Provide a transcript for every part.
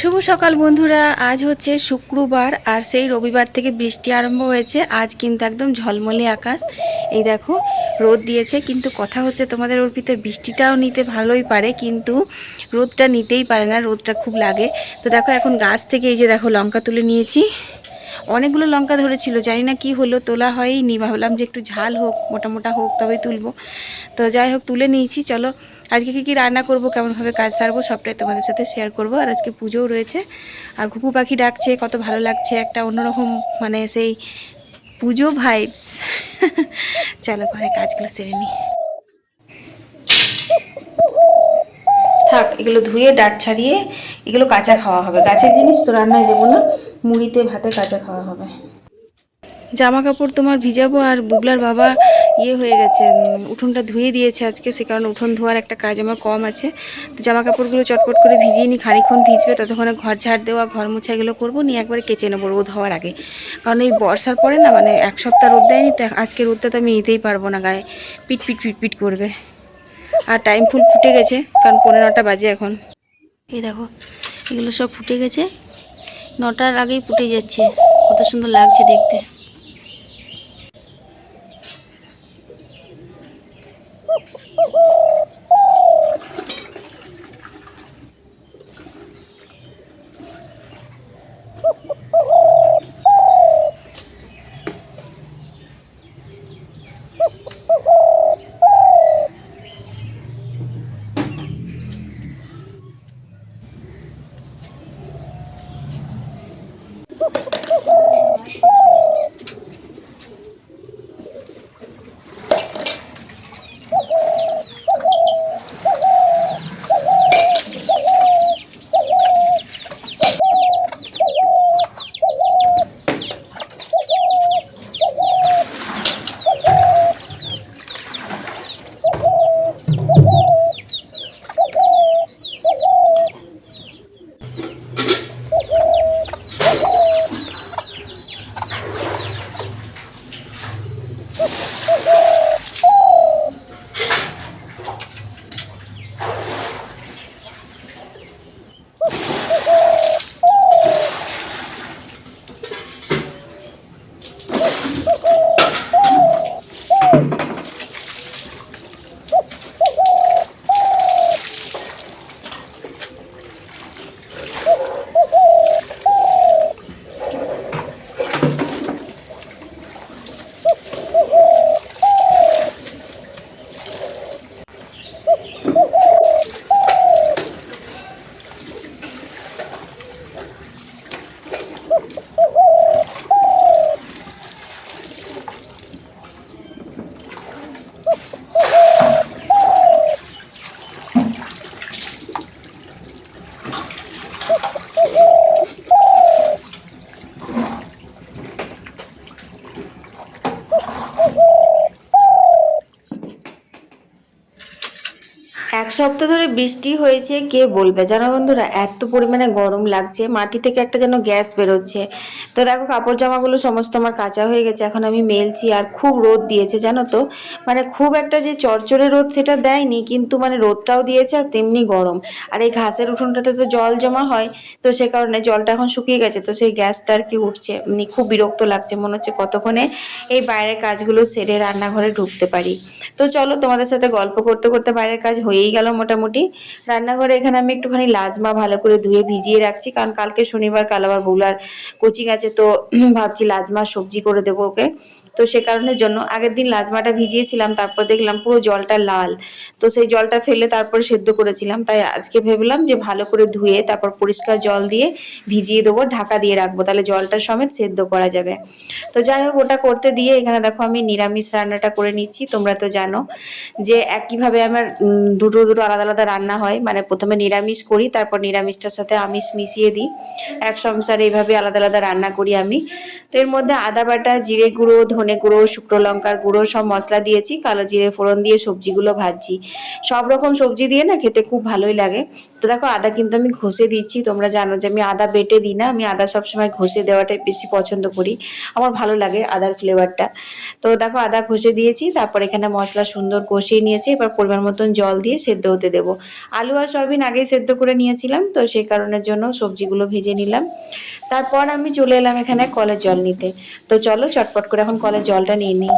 শুভ সকাল বন্ধুরা। আজ হচ্ছে শুক্রবার আর সেই রবিবার থেকে বৃষ্টি আরম্ভ হয়েছে। আজ কিন্তু একদম ঝলমলে আকাশ। এই দেখো রোদ দিয়েছে, কিন্তু কথা হচ্ছে তোমাদের অর্পিতে বৃষ্টিটাও নিতে ভালোই পারে, কিন্তু রোদটা নিতেই পারে না, রোদটা খুব লাগে। তো দেখো এখন গাছ থেকে এই যে দেখো লঙ্কা তুলে নিয়েছি। অনেকগুলো লঙ্কা ধরেছিল, জানি না কি হলো, তোলা হয়নি। ভাবলাম যে একটু ঝাল হোক, মোটা মোটা হোক, তবেই তুলবো। তো যাই হোক তুলে নিয়েছি। চলো আজকে কী রান্না করব, কেমনভাবে কাজ সারবো, সবটাই তোমাদের সাথে শেয়ার করব। আর আজকে পুজোও রয়েছে, আর ঘুঘু পাখি ডাকছে, কত ভালো লাগছে, একটা অন্যরকম মানে সেই পুজো ভাইবস। চলো ঘরে কাজগুলো সেরে নিই। থাক, এগুলো ধুয়ে ডাট ছাড়িয়ে এগুলো কাঁচা খাওয়া হবে। গাছের জিনিস তো রান্নায় দেবো না, মুড়িতে ভাতে কাঁচা খাওয়া হবে। জামা কাপড় তোমার ভিজাবো, আর বুবলার বাবা হয়ে গেছে, উঠোনটা ধুয়ে দিয়েছে আজকে, সে কারণে উঠোন ধোয়ার একটা কাজ আমার কম আছে। তো জামা কাপড়গুলো চটপট করে ভিজিয়ে নিই, খানিক্ষণ ভিজবে, ততক্ষণে ঘর ঝাড় দেওয়া, ঘর মোছা এগুলো করবো, নিয়ে একবারে কেচে নেবো রোদ হওয়ার আগে। কারণ এই বর্ষার পরে না, মানে এক সপ্তাহ রোদ দেয়নি, তো আজকে রোদটা তো আমি নিতেই পারবো না, গায়ে পিট পিট পিট পিট করবে। আর টাইম ফুল ফুটে গেছে, কারণ 9:15 বাজে এখন। এই দেখো এগুলো সব ফুটে গেছে, 9টার আগেই ফুটে যাচ্ছে, কত সুন্দর লাগছে দেখতে। এক সপ্তাহ ধরে বৃষ্টি হয়েছে, কে বলবে জানো বন্ধুরা, এত পরিমাণে গরম লাগছে, মাটি থেকে একটা যেন গ্যাস বেরোচ্ছে। তো দেখো কাপড় জামাগুলো সমস্ত আমার কাঁচা হয়ে গেছে, এখন আমি মেলছি। আর খুব রোদ দিয়েছে জানো তো, মানে খুব একটা যে চড়চড়ে রোদ সেটা দেয়নি, কিন্তু মানে রোদটাও দিয়েছে আর তেমনি গরম। আর এই ঘাসের উঠোনটাতে তো জল জমা হয়, তো সে কারণে জলটা এখন শুকিয়ে গেছে, তো সেই গ্যাসটা আর কি উঠছে, খুব বিরক্ত লাগছে, মনে হচ্ছে কতক্ষণে এই বাইরের কাজগুলো সেরে রান্নাঘরে ঢুকতে পারি। তো চলো তোমাদের সাথে গল্প করতে করতে বাইরের কাজ হয়েই গেল মোটামুটি। রান্নাঘরে এখানে আমি একটুখানি লাজমা ভালো করে ধুয়ে ভিজিয়ে রাখছি, কারণ কালকে শনিবার, কাল আবার বউলার কোচিং আছে, তো ভাবছি লাজমা সবজি করে দেবো ওকে। তো সে কারণের জন্য আগের দিন লাজমাটা ভিজিয়েছিলাম, তারপর দেখলাম পুরো জলটা লাল, তো সেই জলটা ফেলে তারপরে সেদ্ধ করেছিলাম। তাই আজকে ভেবলাম যে ভালো করে ধুয়ে তারপর পরিষ্কার জল দিয়ে ভিজিয়ে দেবো, ঢাকা দিয়ে রাখবো, তাহলে জলটা সমেত সেদ্ধ করা যাবে। তো যাই হোক ওটা করতে দিয়ে এখানে দেখো আমি নিরামিষ রান্নাটা করে নিচ্ছি। তোমরা তো জানো যে একইভাবে আমার দুটো দুটো আলাদা আলাদা রান্না হয়, মানে প্রথমে নিরামিষ করি, তারপর নিরামিষটার সাথে আমিষ মিশিয়ে দিই। এক সংসারে এইভাবে আলাদা আলাদা রান্না করি আমি। তো এর মধ্যে আদা বাটা, জিরে গুঁড়ো, ধনে গুঁড়ো, শুকনো লঙ্কার গুঁড়ো সব মশলা দিয়েছি, কালো জিরে ফোড়ন দিয়ে সবজিগুলো ভাজছি। সব রকম সবজি দিয়ে না খেতে খুব ভালোই লাগে। তো দেখো আদা কিন্তু আমি ঘষে দিচ্ছি, তোমরা জানো যে আমি আদা বেটে দিই না, আমি আদা সবসময় ঘষে দেওয়াটাই বেশি পছন্দ করি, আমার ভালো লাগে আদার ফ্লেভারটা। তো দেখো আদা ঘষে দিয়েছি, তারপর এখানে মশলা সুন্দর কষিয়ে নিয়েছি, এবার পরিমাণ মতন জল দিয়ে সেদ্ধ হতে দেবো। আলু আর সয়াবিন আগেই সেদ্ধ করে নিয়েছিলাম, তো সেই কারণের জন্য সবজিগুলো ভেজে নিলাম। তারপর আমি চলে এলাম এখানে কলের জল নিতে। তো চলো চটপট করে এখন কলের জলটা নিয়ে নিই।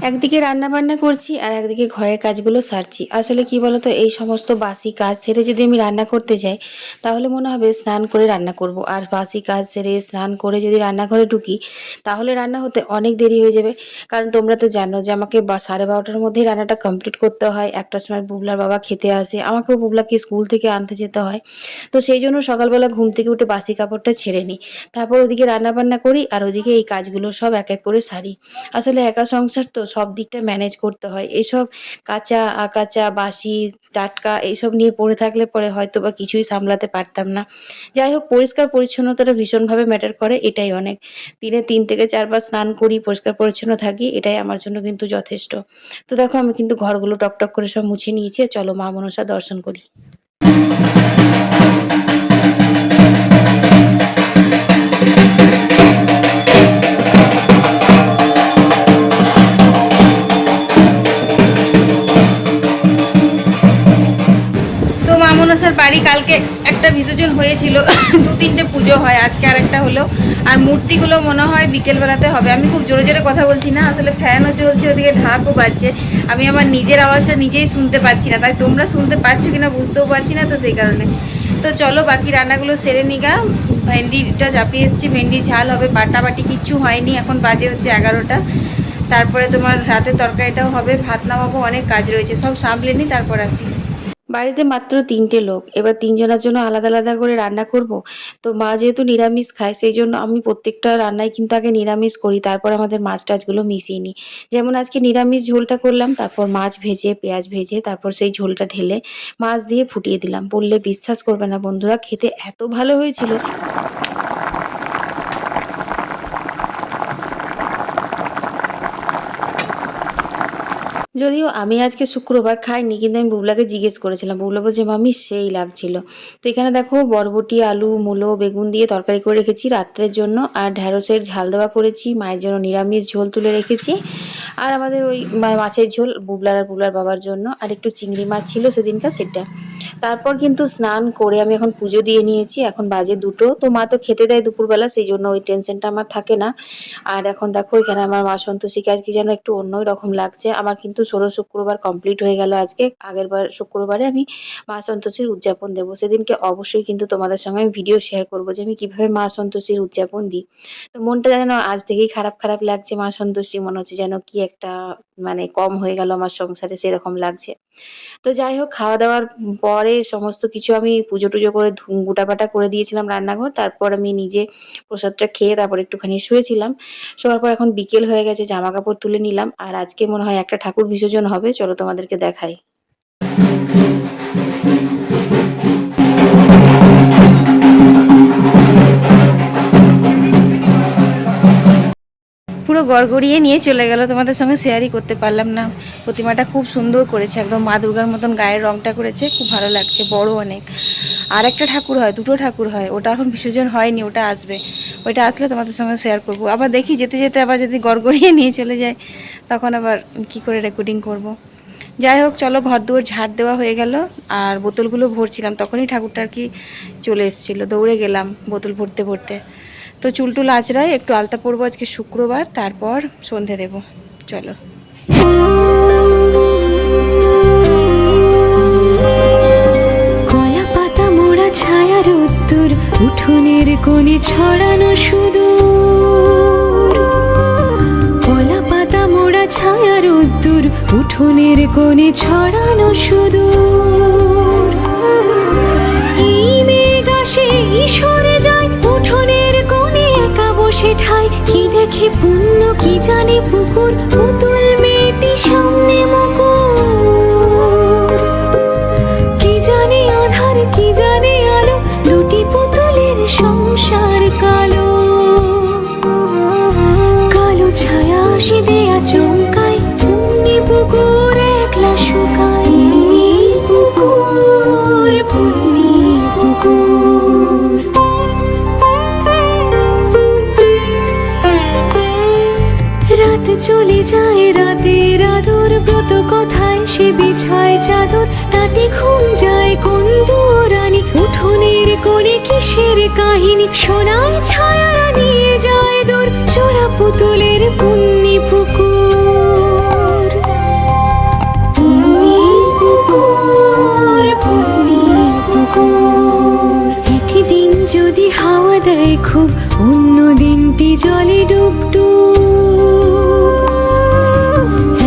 একদিকে রান্না বান্না করছি আর একদিকে ঘরের কাজগুলো সারছি। আসলে কি বলতো, এই সমস্ত বাসি কাজ সেরে যদি আমি রান্না করতে যাই তাহলে মনে হবে স্নান করে রান্না করব, আর বাসি কাজ সেরে স্নান করে যদি রান্নাঘরে ঢুকি তাহলে রান্না হতে অনেক দেরি হয়ে যাবে। কারণ তোমরা তো জানো যে আমাকে 12:30টার মধ্যেই রান্নাটা কমপ্লিট করতে হয়। একটার সময় বুবলার বাবা খেতে আসে, আমাকেও বুবলাকে স্কুল থেকে আনতে যেতে হয়। তো সেই জন্য সকালবেলা ঘুম থেকে উঠে বাসি কাপড়টা ছেড়ে নিই, তারপর ওদিকে রান্না বান্না করি আর ওদিকে এই কাজগুলো সব এক এক করে সারি। আসলে একা সংসার তো, সব দিকটা ম্যানেজ করতে হয়। এসব কাঁচা আকাচা বাসি টাটকা এইসব নিয়ে পড়ে থাকলে পরে হয়তো বা কিছুই সামলাতে পারতাম না। যাই হোক, পরিষ্কার পরিচ্ছন্নতাটা ভীষণভাবে ম্যাটার করে, এটাই অনেক। দিনে 3 থেকে 4 বার স্নান করি, পরিষ্কার পরিচ্ছন্ন থাকি, এটাই আমার জন্য কিন্তু যথেষ্ট। তো দেখো আমি কিন্তু ঘরগুলো টকটক করে সব মুছে নিয়েছি, চলো মা মনসা দর্শন করি। তো মা মনসার বাড়ি কালকে একটা বিসর্জন হয়েছিল, 2-3টে পুজো হয়, আজকে আর একটা হলো। আর মূর্তিগুলো মনে হয় বিকেলবেলাতে হবে। আমি খুব জোরে জোরে কথা বলছি না, আসলে ফ্যানও চলছে, ওদিকে ঢাকও বাজছে, আমি আমার নিজের আওয়াজটা নিজেই শুনতে পাচ্ছি না, তাই তোমরা শুনতে পাচ্ছ কিনা বুঝতেও পারছি না, তো সেই কারণে। তো চলো বাকি রান্নাগুলো সেরে নিগা। ভেন্ডিটা চাপিয়ে এসেছি, ভেন্ডি ঝাল হবে, বাটাবাটি কিচ্ছু হয়নি, এখন বাজে হচ্ছে 11টা। তারপরে তোমার রাতের তরকারিটাও হবে, ভাত নামাবো, অনেক কাজ রয়েছে, সব সামলে নিই তারপর আসি। বাড়িতে মাত্র 3টে লোক, এবার 3জনের জন্য আলাদা আলাদা করে রান্না করব। তো মা যেহেতু নিরামিষ খায় সেই জন্য আমি প্রত্যেকটা রান্নায় কিন্তু আগে নিরামিষ করি, তারপর আমাদের মাছ টাছগুলো মিশিয়ে নিই। যেমন আজকে নিরামিষ ঝোলটা করলাম, তারপর মাছ ভেজে পেঁয়াজ ভেজে তারপর সেই ঝোলটা ঢেলে মাছ দিয়ে ফুটিয়ে দিলাম। বললে বিশ্বাস করবে না বন্ধুরা, খেতে এত ভালো হয়েছিল। যদিও আমি আজকে শুক্রবার খাইনি, কিন্তু আমি বুবলাকে জিজ্ঞেস করেছিলাম, বুবলা বলছে মাম্মি সেই লাগছিল। তো এখানে দেখো বরবটি আলু মূলো বেগুন দিয়ে তরকারি করে রেখেছি রাত্রের জন্য, আর ঢ্যাঁড়সের ঝাল দেওয়া করেছি, মায়ের জন্য নিরামিষ ঝোল তুলে রেখেছি, আর আমাদের ওই মাছের ঝোল বুবলার আর বুবলার বাবার জন্য, আর একটু চিংড়ি মাছ ছিল সেদিনকার, সেটা। তারপর কিন্তু স্নান করে আমি এখন পুজো দিয়ে নিয়েছি, এখন বাজে 2টো। তো মা তো খেতে দেয় দুপুরবেলা, সেই জন্য ওই টেনশনটা আমার থাকে না। আর এখন দেখো এখানে আমার মা সন্তোষীকে আজকে যেন একটু অন্যই রকম লাগছে। আমার কিন্তু 16 শুক্রবার কমপ্লিট হয়ে গেল আজকে। আগের বার শুক্রবারে আমি মা সন্তোষীর উদযাপন দেবো, সেদিনকে অবশ্যই কিন্তু তোমাদের সঙ্গে আমি ভিডিও শেয়ার করবো যে আমি কিভাবে মা সন্তোষীর উদযাপন দিই। তো মনটা যেন আজ থেকেই খারাপ খারাপ লাগছে, মা সন্তোষী মনে হচ্ছে যেন কি একটা মানে কম হয়ে গেল আমার সংসারে, সেরকম লাগছে। তো যাই হোক, খাওয়া দাওয়ার পরে সমস্ত কিছু আমি পুজো টুজো করে গুটাপাটা করে দিয়েছিলাম রান্নাঘর, তারপর আমি নিজে প্রসাদটা খেয়ে তারপর একটুখানি শুয়েছিলাম। শোয়ার পর এখন বিকেল হয়ে গেছে, জামা কাপড় তুলে নিলাম, আর আজকে মনে হয় একটা ঠাকুর বিসর্জন হবে, চলো তোমাদেরকে দেখাই। পুরো গড়গড়িয়ে নিয়ে চলে গেল, তোমাদের সঙ্গে শেয়ারই করতে পারলাম না। প্রতিমাটা খুব সুন্দর করেছে, একদম মা দুর্গার মতন গায়ের রংটা করেছে, খুব ভালো লাগছে, বড় অনেক। আর একটা ঠাকুর হয়, 2টো ঠাকুর হয়, ওটা এখন বিসর্জন হয়নি, ওটা আসবে। ওইটা আসলে তোমাদের সঙ্গে শেয়ার করবো। আবার দেখি যেতে যেতে আবার যদি গড়গড়িয়ে নিয়ে চলে যায় তখন আবার কি করে রেকর্ডিং করব। যাই হোক চলো, ঘর দুয়ার ঝাড় দেওয়া হয়ে গেল, আর বোতলগুলো ভরছিলাম, তখনই ঠাকুরটা আর কি চলে এসেছিলো, দৌড়ে গেলাম বোতল ভরতে ভরতে। তো চুলটুল আঁচড়াই, একটু আলতা পরবো, আজকে শুক্রবার, তারপর সন্ধে দেব, চলো। কলা পাতা মোড়া ছায়ার উত্তর, উঠোনের কোণে ছড়ানো সুদূর। কলা পাতা মোড়া ছায়ার উত্তর, উঠোনের কোণে ছড়ানো সুদূর। এই মেঘ আসে সরে যায়, উঠোনের কোণে একা বসে ঠাই, কি দেখি পুণ্য জানে পুকুর, পুতুল মেয়েটি সামনে মুকুর। কি জানে আধার, কি জানে আলো, দুটি পুতুলের সংসার কালো। কালো ছায়া আসে দেয়া চমকায়, পুণ্যি পুকুর একলা শুকায়। পুকুর, পুণ্যি পুকুর। রাত চলে যায়, রাতের আদর, ব্রত কথায় সে বিছায় চাদর। তাতে ঘুম যায় কোন দুরানি, উঠোনের কোণে কিসের কাহিনী শোনায় ছায়ারা নিয়ে যায় দূর। চোরা পুতুলের পুণ্যি পুকুর। পুণ্যি পুকুর, পুণ্যি পুকুর। একদিন যদি হাওয়া দেয় খুব, অন্য দিনটি জলে ডুব ডুব।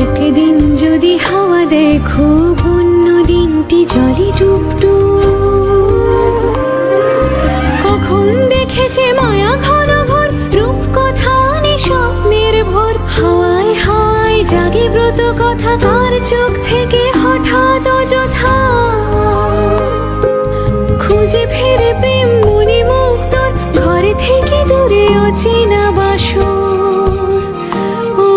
একদিন যদি হাওয়া দেয় খুব, অন্য দিনটি জলে ডুব ডুব। কখন দেখেছে মায়া ঘন ঘোর, রূপকথা স্বপ্নের ভোর। হাওয়ায় হাওয়ায় জাগে ব্রত কথা, কার চোখ থেকে হঠাৎ অযথা খুঁজে ফেরে প্রেম মনে মুক্তর, ঘরে থেকে দূরে অচেনা বাসর। ও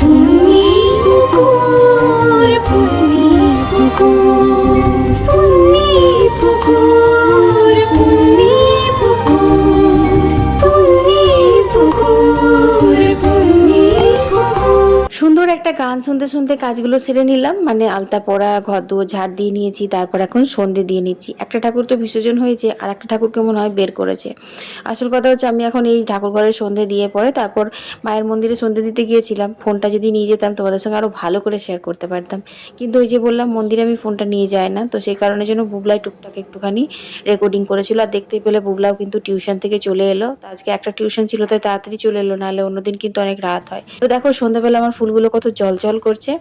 পুণ্যি পুকুর, পুণ্যি পুকুর, পুণ্যি পুকুর, পুণ্যি পুকুর, পুণ্যি পুকুর, পুণ্যি পুকুর। সুন্দর একটা গান শুনতে শুনতে কাজগুলো সেরে নিলাম, মানে আলতা পড়া, ঘর দুয়ার ঝাড় দিয়ে নিয়েছি, তারপর এখন সন্ধে দিয়ে নিচ্ছি। একটা ঠাকুর তো বিসর্জন হয়েছে, আর একটা ঠাকুরকে মনে হয় বের করেছে। আসল কথা হচ্ছে আমি এখন এই ঠাকুর ঘরে সন্ধে দিয়ে পরে তারপর মায়ের মন্দিরে সন্ধে দিতে গিয়েছিলাম। ফোনটা যদি নিয়ে যেতাম তোমাদের সঙ্গে আরও ভালো করে শেয়ার করতে পারতাম, কিন্তু ওই যে বললাম মন্দিরে আমি ফোনটা নিয়ে যাই না, তো সেই কারণের জন্য বুবলাই টুকটাক একটুখানি রেকর্ডিং করেছিল। আর দেখতে পেলে বুবলাও কিন্তু টিউশন থেকে চলে এলো। তো আজকে একটা টিউশন ছিল তাই তাড়াতাড়ি চলে এলো, নাহলে অন্যদিন কিন্তু অনেক রাত হয়। তো দেখো সন্ধ্যাবেলা আমার ফুলগুলো কত জল জল করছে।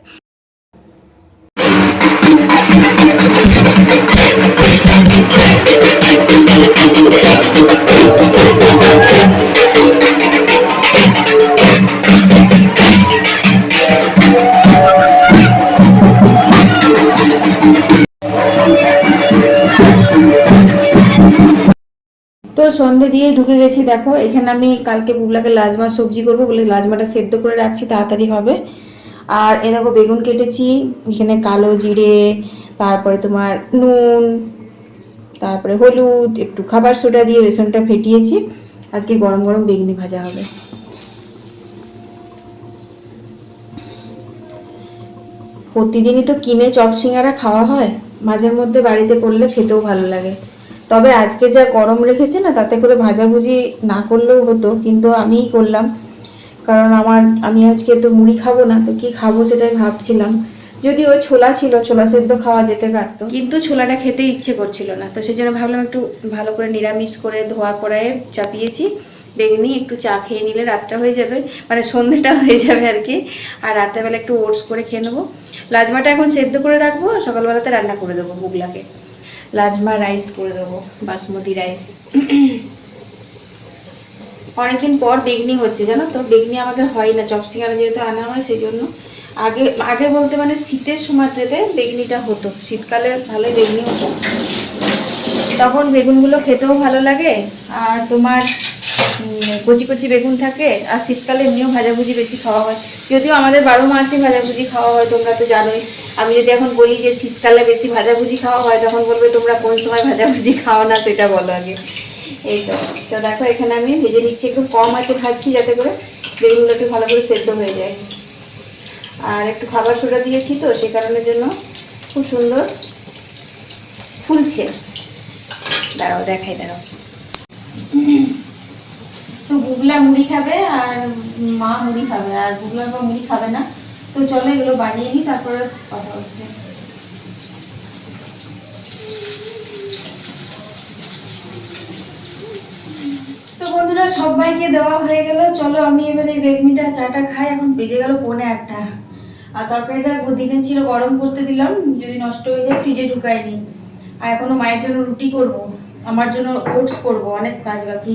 তো সন্ধে দিয়ে ঢুকে গেছি। দেখো এখানে আমি কালকে বুবলাকে লাজমা সবজি করবো বলে লাজমাটা সেদ্ধ করে রাখছি, তাড়াতাড়ি হবে। আর এ দেখো বেগুন কেটেছি, এখানে কালো জিরে, তারপরে তোমার নুন, তারপরে হলুদ, একটু খাবার সোডা দিয়ে বেসনটা ফেটিয়েছি। আজকে গরম গরম বেগুনি ভাজা হবে। প্রতিদিনই তো কিনে চপ সিঙ্গারা খাওয়া হয়, মাঝের মধ্যে বাড়িতে করলে খেতেও ভালো লাগে। তবে আজকে যা গরম রেখেছে না, তাতে করে ভাজাভুজি না করলেও হতো, কিন্তু আমিই করলাম। কারণ আমি আজকে তো মুড়ি খাবো না, তো কি খাবো সেটাই ভাবছিলাম। যদি ওই ছোলা ছিল, ছোলা সেদ্ধ খাওয়া যেতে পারতো, কিন্তু ছোলাটা খেতে ইচ্ছে করছিল না। তো সেই জন্য ভাবলাম একটু ভালো করে নিরামিষ করে ধোয়া পড়ায় চাপিয়েছি বেগুনি। একটু চা খেয়ে নিলে রাতটা হয়ে যাবে, মানে সন্ধ্যেটা হয়ে যাবে আর কি। আর রাত্রেবেলা একটু ওটস করে খেয়ে নেবো। লাজমাটা এখন সেদ্ধ করে রাখবো, সকালবেলাতে রান্না করে দেবো বুবলাকে। লাজমা রাইস করে দেবো, বাসমতি রাইস। অনেকদিন পর বেগনি হচ্ছে জানো তো, বেগনি আমাদের হয় না, চপসিঙ্গারা যেহেতু আনা হয় সেই জন্য। আগে আগে বলতে মানে শীতের সময়টাতে বেগনিটা হতো, শীতকালে ভালোই বেগনি হতো, তখন বেগুনগুলো খেতেও ভালো লাগে। আর তোমার কচি কচি বেগুন থাকে, আর শীতকালে এমনিও ভাজাভুজি বেশি খাওয়া হয়। যদিও আমাদের 12 মাসই ভাজাভুজি খাওয়া হয়, তোমরা তো জানোই। আমি যদি এখন বলি যে শীতকালে বেশি ভাজাভুজি খাওয়া হয়, তখন বলবে তোমরা কোন সময় ভাজাভুজি খাও না, সেটা বলো আগে। এই তো তো দেখো এখানে আমি ভেজে নিচ্ছি, একটু কম আছে ভাজছি যাতে করে বেগুনগুলো একটু ভালো করে সেদ্ধ হয়ে যায়। আর একটু খাবার সোডা দিয়েছি তো সে কারণের জন্য খুব সুন্দর ফুলছে। দাঁড়াও দেখাই, দাঁড়াও। তো বুবলা মুড়ি খাবে আর মা মুড়ি খাবে, আর বুবলার মা মুড়ি খাবে না। তো চলো এগুলো বানিয়ে নিই, তারপরে কথা হচ্ছে। তো বন্ধুরা সবাইকে দেওয়া হয়ে গেল, চলো আমি এবার এই বেগনিটা চাটা খাই। এখন বেজে গেল 1:45। আর তরকারিটা দিনের ছিল গরম করতে দিলাম, যদি নষ্ট হয়ে যায় ফ্রিজে ঢুকাইনি। আর এখনো মায়ের জন্য রুটি করব, আমার জন্য ওটস করব, অনেক কাজ বাকি।